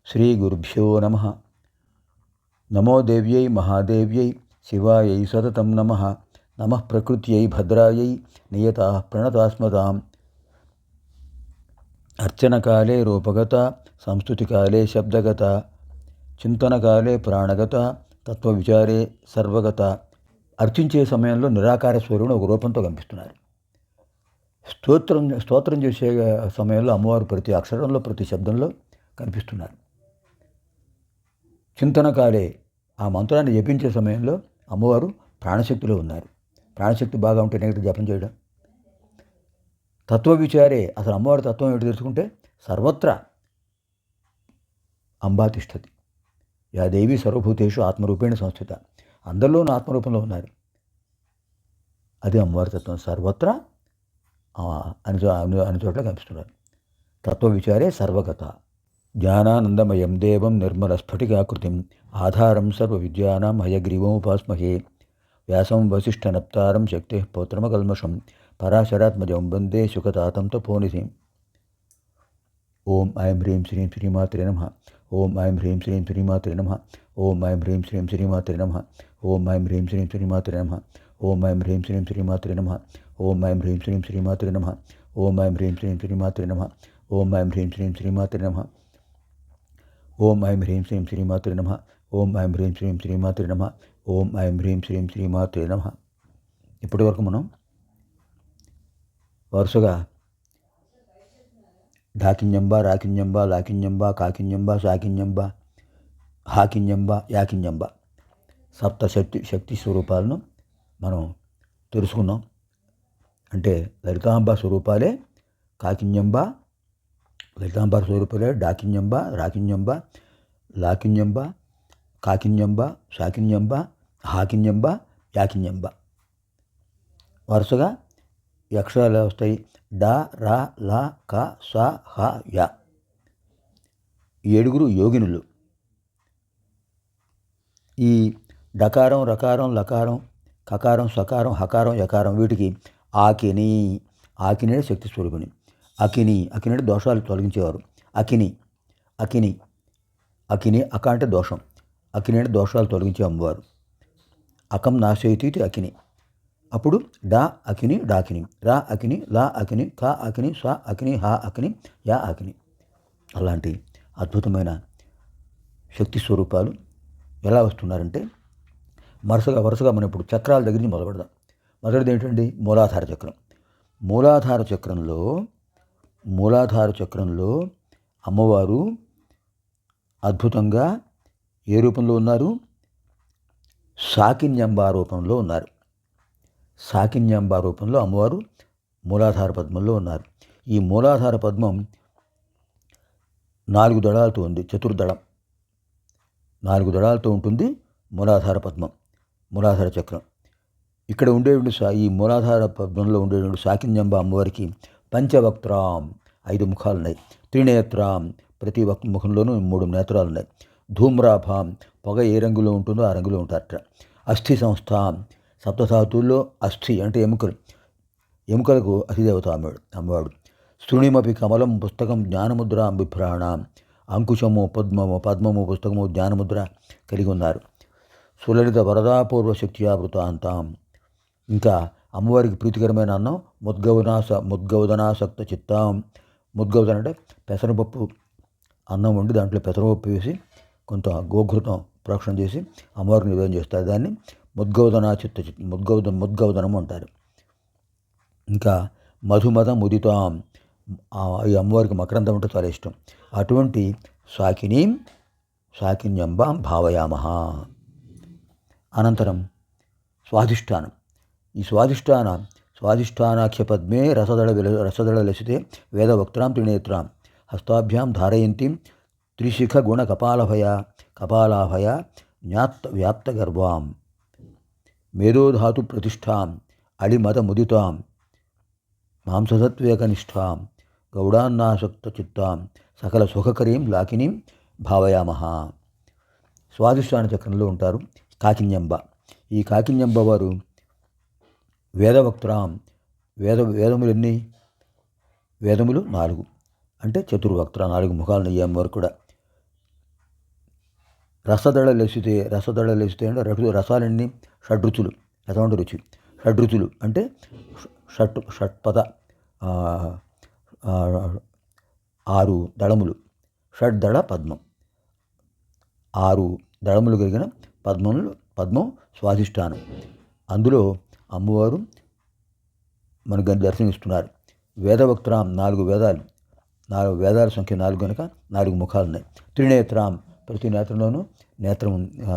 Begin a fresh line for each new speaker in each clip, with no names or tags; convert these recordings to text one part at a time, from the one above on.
శ్రీగురుభ్యో నమః. నమో దేవ్యై మహాదేవ్యై శివాయై సతతం నమః. నమః ప్రకృత్యై భద్రాయై నియతాః ప్రణతాస్మతాం. అర్చనకాలే రూపగత, సంస్తుతికాలే శబ్దగత, చింతనకాలే ప్రాణగత, తత్వవిచారే సర్వగత. అర్చించే సమయంలో నిరాకార స్వరూపుడు ఒక రూపంతో కనిపిస్తున్నారు. స్తోత్రం చేసే సమయంలో అమ్మవారు ప్రతి అక్షరంలో ప్రతి శబ్దంలో కనిపిస్తున్నారు. చింతనకాలే ఆ మంత్రాన్ని జపించే సమయంలో అమ్మవారు ప్రాణశక్తిలో ఉన్నారు. ప్రాణశక్తి బాగా ఉంటే నెగటివ్ జపం చేయడం. తత్వ విచారే అసలు అమ్మవారి తత్వం ఏంటి తెలుసుకుంటే సర్వత్రా అంబా తిష్టతి. యా దేవి సర్వభూతేషు ఆత్మరూపేణ సంస్థిత. అందరిలోనూ ఆత్మరూపంలో ఉన్నారు. అది అమ్మవారి తత్వం. సర్వత్రా అని చోట్ల కనిపిస్తున్నారు. తత్వ విచారే సర్వగత. జ్ఞానానందమయం దేవం నిర్మలస్ఫటికాకృతిం ఆధారం సర్వ విద్యానాం హయగ్రీవముపాస్మహే. వ్యాసం వసిష్ఠనప్తారం శక్తి పౌత్రమకల్మషం పరాశరాత్మజం వందే శుకతాతం తపోనిధిం. ఓం ఐం హ్రీం శ్రీం శ్రీమాత్రే నమః. ఓం ఐం హ్రీం శ్రీం శ్రీమాత్రే నమః. ఓం ఐం హ్రీం శ్రీం శ్రీమాత్రే నమః. ఓం ఐం హ్రీం శ్రీం శ్రీమాత్రే నమః. ఓం ఐం హ్రీం శ్రీం శ్రీమాత్రే నమః. ఓం ఐం హ్రీం శ్రీం శ్రీమాత్రే నమః. ఓం ఐం హ్రీం శ్రీం శ్రీమాత్రే నమః. ఓం ఐం హ్రీం శ్రీం శ్రీమాత్రే నమః. ఓం ఐం హ్రీం శ్రీం శ్రీమాత్రే నమః. ఓం ఐం హ్రీం శ్రీం శ్రీమాత్రే నమః. ఓం ఐం హ్రీం శ్రీం శ్రీమాత్రే నమః. ఇప్పటి వరకు మనం వరుసగా ఢాకిన్యంబ, రాకిన్యంబ, లాకిన్యంబ, కాకిన్యంబ, సాకిన్యంబ, హాకిన్యంబ, యాకిన్యంబ సప్త శక్తి స్వరూపాలను మనం తెలుసుకున్నాం. అంటే లలితాంబ స్వరూపాలే కాకిన్యంబ, లలితాంబ స్వరూపాలే డాకిన్యంబ, రాకిన్యంబ, లాకిన్యంబ, కాకిన్యంబ, సాకిన్యంబ, హాకిన్యంబ, యాకిన్యంబ. వరుసగా ఈ అక్షరాలు వస్తాయి. డా, రా, లా, క, స, హ, యా. ఈ 7 యోగినులు. ఈ డకారం, రకారం, లకారం, కకారం, సకారం, హకారం, యకారం వీటికి ఆకిని. ఆకిని శక్తి స్వరూపిణి. అకిని అంటే దోషాలు తొలగించేవారు. అకిని అకిని అకిని అక అంటే దోషం. అకిని అంటే దోషాలు తొలగించే అమ్మవారు. అకం నాశయతి అకిని. అప్పుడు డా అకిని, డాకిని, రా అకిని, లా అకిని, కా అకిని, సా అకిని, హా అకిని, యా అకిని. అలాంటి అద్భుతమైన శక్తి స్వరూపాలు ఎలా వస్తున్నారంటే వరుసగా మనం ఇప్పుడు చక్రాల దగ్గర నుంచి మొదలుపెడదాం. మొదటిది ఏంటండి? మూలాధార చక్రం. మూలాధార చక్రంలో అమ్మవారు అద్భుతంగా ఏ రూపంలో ఉన్నారు? సాకిన్యంబ రూపంలో ఉన్నారు. సాకిన్యంబ రూపంలో అమ్మవారు మూలాధార పద్మంలో ఉన్నారు. ఈ మూలాధార పద్మం 4 దళాలతో ఉంది. చతుర్దళం 4 దళాలతో ఉంటుంది మూలాధార పద్మం, మూలాధార చక్రం. ఇక్కడ ఉండేటువంటి ఈ మూలాధార పద్మంలో ఉండేటువంటి సాకిన్యంబ అమ్మవారికి పంచవక్త్రాం 5 ముఖాలు ఉన్నాయి. త్రినేత్రాం ప్రతి ముఖంలోనూ 3 నేత్రాలు ఉన్నాయి. ధూమ్రాభాం పొగ ఏ రంగులో ఉంటుందో ఆ రంగులో ఉంటారట. అస్థి సంస్థాం సప్తధాతుల్లో అస్థి అంటే ఎముకలకు అధిదేవత అమ్మవాడు. శృణిమపి కమలం పుస్తకం జ్ఞానముద్ర బిభ్రాణం. అంకుశము పద్మము పుస్తకము జ్ఞానముద్ర కలిగి ఉన్నారు. సులలిత వరదాపూర్వ శక్త్యావృతాంతాం. ఇంకా అమ్మవారికి ప్రీతికరమైన అన్నం ముద్గౌదనాసక్త చిత్తాం. ముద్గౌదన అంటే పెసరపప్పు అన్నం వండి దాంట్లో పెసరపప్పు వేసి కొంత గోఘృతం ప్రోక్షణ చేసి అమ్మవారికి నివేదన చేస్తారు. దాన్ని ముద్గౌదనము అంటారు. ఇంకా మధుమద ముదితాం. ఈ అమ్మవారికి మకరందం అంటే చాలా ఇష్టం. అటువంటి సాకిన్యంబాం భావయామః. అనంతరం స్వాధిష్టానం. ఈ స్వాధిష్టానాఖ్య పద్మే రసదళ లసితే వేదవక్త్రాం త్రినేత్రాం హస్తాభ్యాం ధారయంతిం త్రిశిఖ గుణ కపాలాభయ వ్యాప్తగర్భాం మేధోధాతు ప్రతిష్టాం అళిమద ముదితాం మాంససత్వేకనిష్టాం గౌడాన్నాసక్త చిత్తాం సకల సుఖకరీం లాకినీం భావయామః. స్వాధిష్టాన చక్రంలో ఉంటారు కాకిన్యంబ. ఈ కాకిన్యంబ వారు వేదవక్త్రాం. వేదములు ఎన్ని? వేదములు 4 అంటే చతుర్వక్త్ర 4 ముఖాలు అయ్యాం వరకు కూడా. రసదళ లసితే అంటే రసాలన్నీ షడ్రుచులు. రసం అంటే రుచి. షడ్రుచులు అంటే షట్పద 6 దళములు. షడ్దళ పద్మం, 6 దళములు కలిగిన పద్మం స్వాధిష్టానం. అందులో అమ్మవారు మనకు దర్శనమిస్తున్నారు. వేదవక్త్రాం 4 వేదాలు, 4 వేదాల సంఖ్య 4 కనుక 4 ముఖాలు ఉన్నాయి. త్రినేత్రాం ప్రతి నేత్రంలోనూ నేత్రం,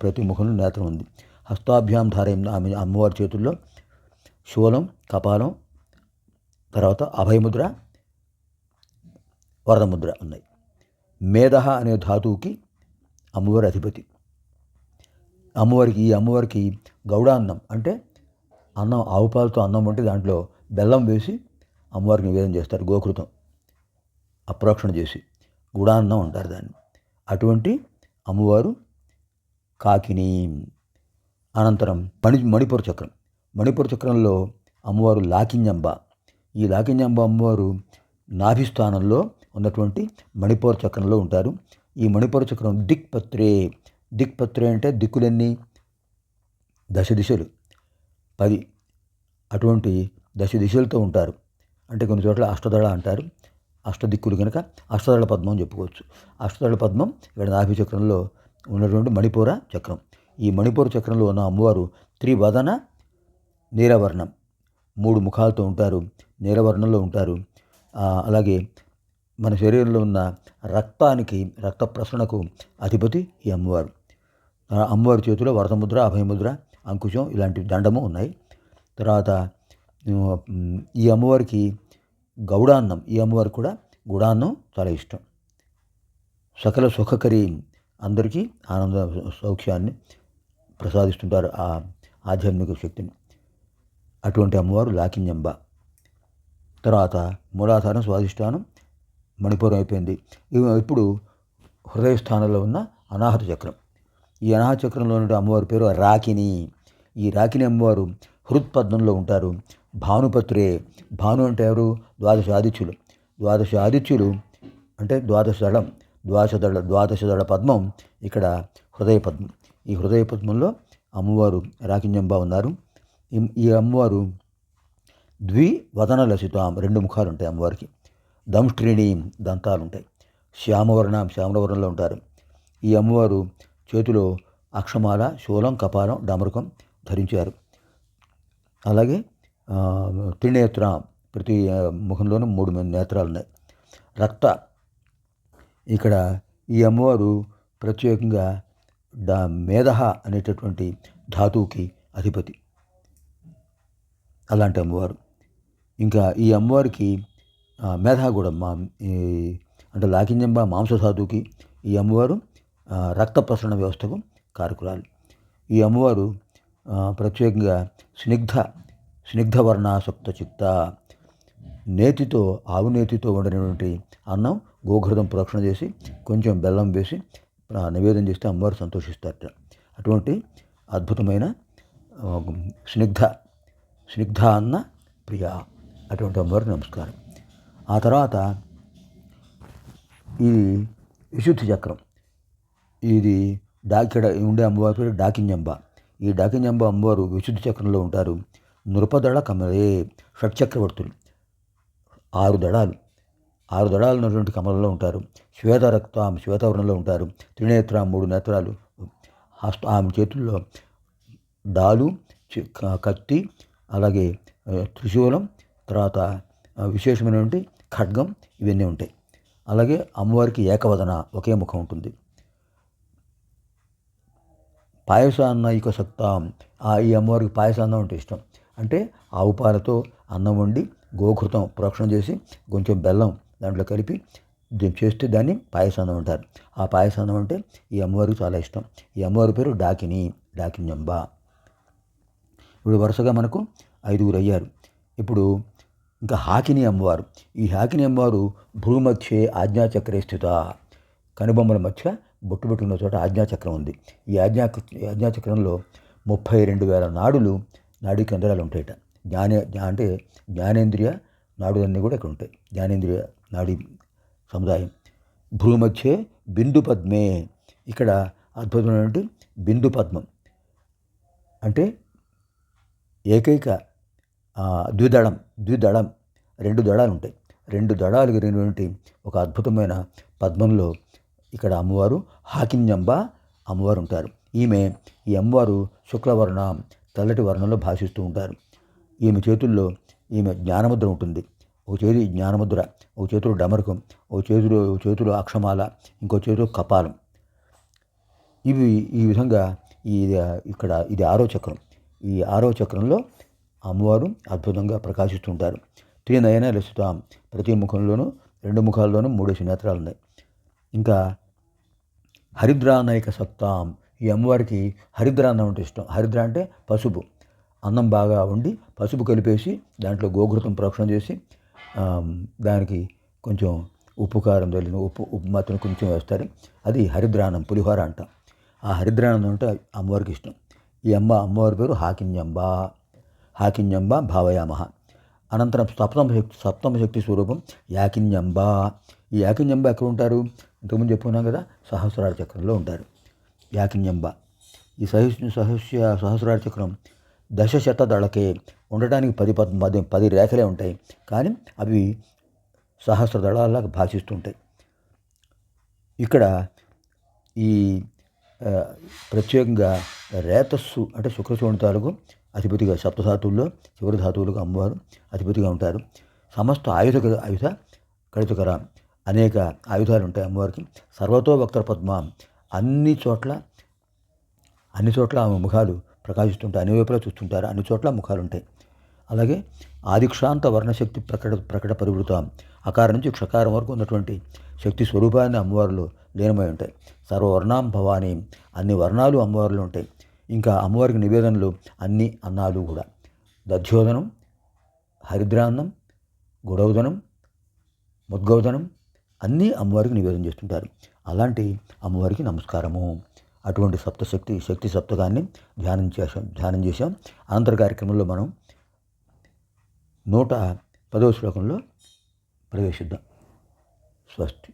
ప్రతి ముఖంలో నేత్రం ఉంది. హస్తాభ్యాం ధారయం ఆమె అమ్మవారి చేతుల్లో శూలం, కపాలం, తర్వాత అభయముద్ర, వరదముద్ర ఉన్నాయి. మేధః అనే ధాతువుకి అమ్మవారి అధిపతి. అమ్మవారికి గౌడాన్నం అంటే అన్నం, ఆవు పాలతో అన్నం వంటి దాంట్లో బెల్లం వేసి అమ్మవారికి నివేదన చేస్తారు. గోకృతం అప్రోక్షణ చేసి గుడాన్నం అంటారు దాన్ని. అటువంటి అమ్మవారు కాకిని. అనంతరం మణిపూర చక్రం. మణిపూర చక్రంలో అమ్మవారు లాకిన్యంబ. ఈ లాకిన్యంబ అమ్మవారు నాభిస్థానంలో ఉన్నటువంటి మణిపూర చక్రంలో ఉంటారు. ఈ మణిపూర చక్రం దిక్పత్రే అంటే దిక్కులన్నీ 10 దిశలు, 10 అటువంటి 10 దిశలతో ఉంటారు. అంటే కొన్ని చోట్ల అష్టదళ అంటారు. అష్టదిక్కులు కనుక అష్టదళ పద్మం అని చెప్పుకోవచ్చు. అష్టదళ పద్మం ఇక్కడ నాభి చక్రంలో ఉన్నటువంటి మణిపూర చక్రం. ఈ మణిపూర చక్రంలో ఉన్న అమ్మవారు త్రివదన నీలవర్ణం, 3 ముఖాలతో ఉంటారు, నీలవర్ణంలో ఉంటారు. అలాగే మన శరీరంలో ఉన్న రక్త ప్రసరణకు అధిపతి ఈ అమ్మవారు. అమ్మవారి చేతిలో వరదముద్ర, అభయముద్ర, అంకుశం ఇలాంటి దండము ఉన్నాయి. తర్వాత ఈ అమ్మవారికి గౌడాన్నం, ఈ అమ్మవారికి కూడా గుడాన్నం చాలా ఇష్టం. సకల సుఖకరి, అందరికీ ఆనంద సౌఖ్యాన్ని ప్రసాదిస్తుంటారు, ఆ ఆధ్యాత్మిక శక్తిని. అటువంటి అమ్మవారు లాకిన్యంబ. తర్వాత మూలాధారం, స్వాధిష్టానం, మణిపూరం అయిపోయింది. ఇప్పుడు హృదయ స్థానంలో ఉన్న అనాహత చక్రం. ఈ అనాహత చక్రంలో ఉన్న అమ్మవారి పేరు రాకిని. ఈ రాకిని అమ్మవారు హృత్పద్మంలో ఉంటారు. భానుపత్రే, భాను అంటే ఎవరు? 12 ఆదిత్యులు. 12 ఆదిత్యులు అంటే ద్వాదశ దళ పద్మం ఇక్కడ హృదయ పద్మం. ఈ హృదయ పద్మంలో అమ్మవారు రాకిన్యంబ ఉన్నారు. ఈ అమ్మవారు ద్వివదన లసితాం, 2 ముఖాలు ఉంటాయి అమ్మవారికి. దంష్ట్రిణీ, దంతాలు ఉంటాయి. శ్యామలవర్ణంలో ఉంటారు. ఈ అమ్మవారు చేతిలో అక్షమాల, శూలం, కపాలం, డమరుకం ధరించారు. అలాగే త్రినేత్ర, ప్రతి ముఖంలోనూ 3 నేత్రాలు ఉన్నాయి. ఇక్కడ ఈ అమ్మవారు ప్రత్యేకంగా మేధః అనేటటువంటి ధాతువుకి అధిపతి. అలాంటి అమ్మవారు. ఇంకా ఈ అమ్మవారికి మేధా కూడా అంటే లాకిన్యంబ మాంసధాతువుకి ఈ అమ్మవారు రక్త ప్రసరణ వ్యవస్థకు కారకురాలు. ఈ అమ్మవారు ప్రత్యేకంగా స్నిగ్ధవర్ణాసక్త చిత్త, ఆవు నేతితో వండినటువంటి అన్నం గోఘృతం ప్రోక్షణ చేసి కొంచెం బెల్లం వేసి నివేదన చేస్తే అమ్మవారు సంతోషిస్తారట. అటువంటి అద్భుతమైన స్నిగ్ధ అన్న ప్రియ, అటువంటి అమ్మవారికి నమస్కారం. ఆ తర్వాత ఇది విశుద్ధి చక్రం. ఇది ఇక్కడ ఉండే అమ్మవారి పేరు డాకిన్యంబ. ఈ డాకిన్యంబ అమ్మవారు విశుద్ధి చక్రంలో ఉంటారు. నృపదళ కమలే, షట్చక్రవర్తులు, 6 దళాలు ఉన్నటువంటి కమలంలో ఉంటారు. శ్వేతవర్ణంలో ఉంటారు. త్రినేత్ర, 3 నేత్రాలు. ఆమె చేతుల్లో డాలు, కత్తి, అలాగే త్రిశూలం, తర్వాత విశేషమైనటువంటి ఖడ్గం, ఇవన్నీ ఉంటాయి. అలాగే అమ్మవారికి ఏకవదన, ఒకే ముఖం ఉంటుంది. పాయసాన్నైక సక్తాం, ఈ అమ్మవారికి పాయసాన్నం అంటే ఇష్టం. అంటే ఆవు పాలతో అన్నం వండి గోఘృతం ప్రోక్షణ చేసి కొంచెం బెల్లం దాంట్లో కలిపి చేస్తే దాన్ని పాయసాన్నం అంటారు. ఆ పాయసాన్నం అంటే ఈ అమ్మవారికి చాలా ఇష్టం. ఈ అమ్మవారి పేరు డాకిన్యంబ. ఇప్పుడు వరుసగా మనకు 5 అయ్యారు. ఇప్పుడు ఇంకా హాకిని అమ్మవారు. ఈ హాకిని అమ్మవారు భ్రూమధ్యే ఆజ్ఞాచక్రే స్థిత, కనుబొమ్మల మధ్య బొట్టు పెట్టుకున్న చోట ఆజ్ఞాచక్రం ఉంది. ఈ ఆజ్ఞాచక్రంలో 32,000 నాడీ కేంద్రాలు ఉంటాయట. అంటే జ్ఞానేంద్రియ నాడులన్నీ కూడా ఇక్కడ ఉంటాయి. జ్ఞానేంద్రియ నాడీ సముదాయం. భ్రూమధ్యే బిందు పద్మే, ఇక్కడ అద్భుతమైనటువంటి బిందు పద్మం అంటే ఏకైక ద్విదళం 2 దళాలు ఉంటాయి. 2 దళాలు కలిగినటువంటి ఒక అద్భుతమైన పద్మంలో ఇక్కడ అమ్మవారు హాకిన్యంబ అమ్మవారు ఉంటారు. ఈ అమ్మవారు శుక్లవర్ణ తెల్లటి వర్ణంలో భాషిస్తూ ఉంటారు. ఈమె చేతుల్లో జ్ఞానముద్ర ఉంటుంది. ఒక చేతి జ్ఞానముద్ర, ఒక చేతిలో డమరుకం, ఒక చేతిలో అక్షమాల, ఇంకో చేతిలో కపాలం. ఈ విధంగా ఇక్కడ ఇది 6వ చక్రం. ఈ 6వ చక్రంలో అమ్మవారు అద్భుతంగా ప్రకాశిస్తుంటారు. త్రినయన లసితాం, ప్రతి ముఖంలోనూ 2 ముఖాల్లోనూ 3 నేత్రాలు ఉన్నాయి. ఇంకా హరిద్రానైక సప్తాం, ఈ అమ్మవారికి హరిద్రాన్నం అంటే ఇష్టం. హరిద్ర అంటే పసుపు. అన్నం బాగా వండి పసుపు కలిపేసి దాంట్లో గోఘృతం ప్రోక్షణ చేసి దానికి కొంచెం ఉప్పు కారం చల్లిన ఉప్పు మాత్రం కొంచెం వేస్తారు. అది హరిద్రాన్నం, పులిహోర అంటాం. ఆ హరిద్రాన్నం అంటే అమ్మవారికి ఇష్టం. ఈ అమ్మవారి పేరు హాకిన్యంబ భావయామహ. అనంతరం సప్తమ శక్తి స్వరూపం యాకిన్యంబ. ఈ యాకిన్యంబ ఎక్కడ ఉంటారు? ఇంతకుముందు చెప్పుకున్నాం కదా, సహస్రార చక్రంలో ఉంటారు యాకిన్యంబ. ఈ సహస్రార చక్రం 10 దళకే ఉండటానికి 10 రేఖలే ఉంటాయి, కానీ అవి సహస్ర దళాల్లాగా భాషిస్తుంటాయి. ఇక్కడ ఈ ప్రత్యేకంగా రేతస్సు అంటే శుక్రచూర్ణితాలకు అధిపతిగా, సప్తధాతువుల్లో చివరి ధాతువులకు అమ్మవారు అధిపతిగా ఉంటారు. సమస్త ఆయుధ కళితకర అనేక ఆయుధాలు ఉంటాయి అమ్మవారికి. సర్వతో వక్ర పద్మ, అన్ని చోట్ల ఆమె ముఖాలు ప్రకాశిస్తుంటాయి. అన్ని వైపులా చూస్తుంటారు, అన్ని చోట్ల ముఖాలు ఉంటాయి. అలాగే ఆదిక్షాంత వర్ణశక్తి ప్రకట పరివృత, అకారం నుంచి క్షకారం వరకు ఉన్నటువంటి శక్తి స్వరూపాన్ని అమ్మవారిలో లీనమై ఉంటాయి. సర్వవర్ణాం భవాని, అన్ని వర్ణాలు అమ్మవారిలో ఉంటాయి. ఇంకా అమ్మవారికి నివేదనలు అన్ని అన్నాలు కూడా. దధ్యోదనం, హరిద్రాన్నం, గుడౌదనం, ముద్గౌదనం అన్నీ అమ్మవారికి నివేదన చేస్తుంటారు. అలాంటి అమ్మవారికి నమస్కారము. అటువంటి శక్తి సప్తకాన్ని ధ్యానం చేశాం. అనంతర కార్యక్రమంలో మనం 110వ శ్లోకంలో ప్రవేశిద్దాం. స్వస్తి.